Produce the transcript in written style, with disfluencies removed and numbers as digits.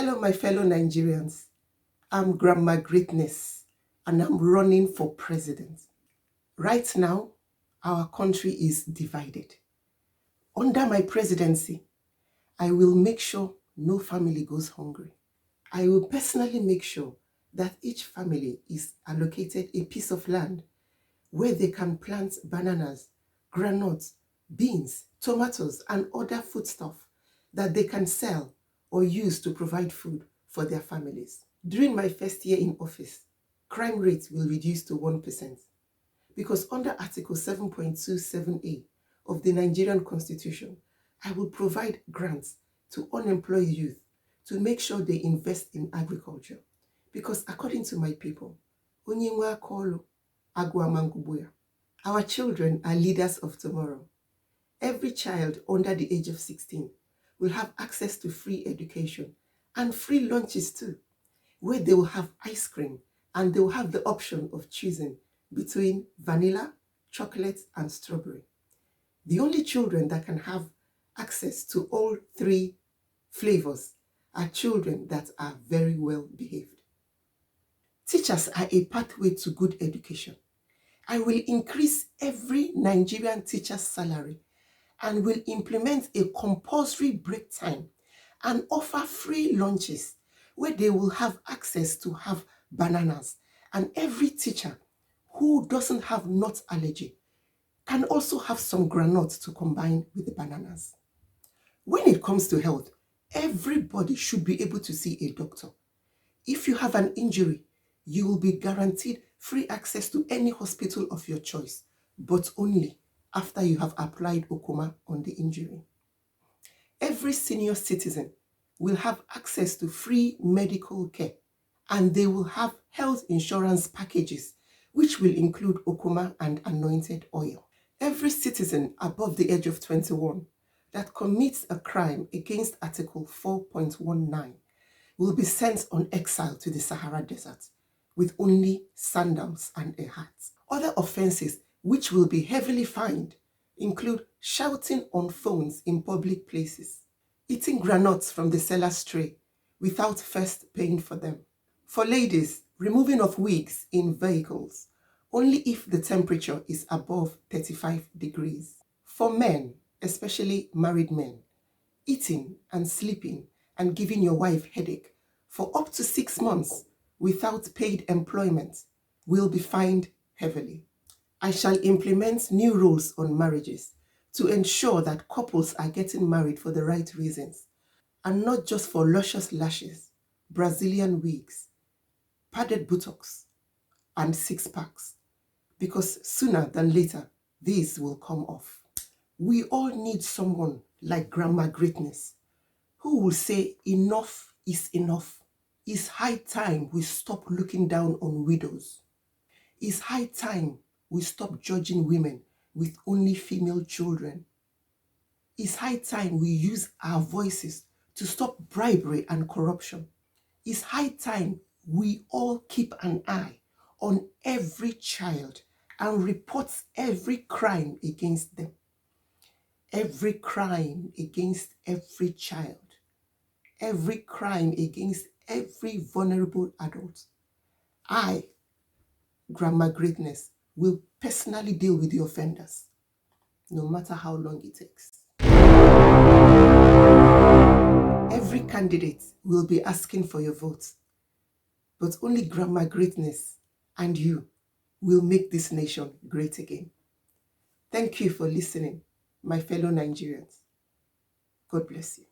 Hello, my fellow Nigerians. I'm Grandma Greatness and I'm running for president. Right now, our country is divided. Under my presidency, I will make sure no family goes hungry. I will personally make sure that each family is allocated a piece of land where they can plant bananas, granules, beans, tomatoes, and other foodstuff that they can sell or use to provide food for their families. During my first year in office, crime rates will reduce to 1% because under Article 7.27a of the Nigerian Constitution, I will provide grants to unemployed youth to make sure they invest in agriculture. Because according to my people, onye nwe aka ọlụ, agụ ama ngụgbu ya. Our children are leaders of tomorrow. Every child under the age of 16 will have access to free education and free lunches too, where they will have ice cream and they will have the option of choosing between vanilla, chocolate, and strawberry. The only children that can have access to all three flavors are children that are very well behaved. Teachers are a pathway to good education. I will increase every Nigerian teacher's salary and will implement a compulsory break time and offer free lunches where they will have access to have bananas. And every teacher who doesn't have nut allergy can also have some granules to combine with the bananas. When it comes to health, everybody should be able to see a doctor. If you have an injury, you will be guaranteed free access to any hospital of your choice, but only after you have applied Okuma on the injury. Every senior citizen will have access to free medical care, and they will have health insurance packages, which will include Okuma and anointed oil. Every citizen above the age of 21 that commits a crime against Article 4.19 will be sent on exile to the Sahara Desert with only sandals and a hat. Other offenses which will be heavily fined include shouting on phones in public places, eating granules from the seller's tray without first paying for them. For ladies, removing of wigs in vehicles only if the temperature is above 35 degrees. For men, especially married men, eating and sleeping and giving your wife headache for up to 6 months without paid employment will be fined heavily. I shall implement new rules on marriages to ensure that couples are getting married for the right reasons and not just for luscious lashes, Brazilian wigs, padded buttocks, and six-packs, because sooner than later, these will come off. We all need someone like Grandma Greatness who will say enough is enough. It's high time we stop looking down on widows. It's high time we stop judging women with only female children. It's high time we use our voices to stop bribery and corruption. It's high time we all keep an eye on every child and report every crime against them. Every crime against every child. Every crime against every vulnerable adult. I, Grandma Greatness, will personally deal with the offenders, no matter how long it takes. Every candidate will be asking for your vote, but only Grandma Greatness and you will make this nation great again. Thank you for listening, my fellow Nigerians. God bless you.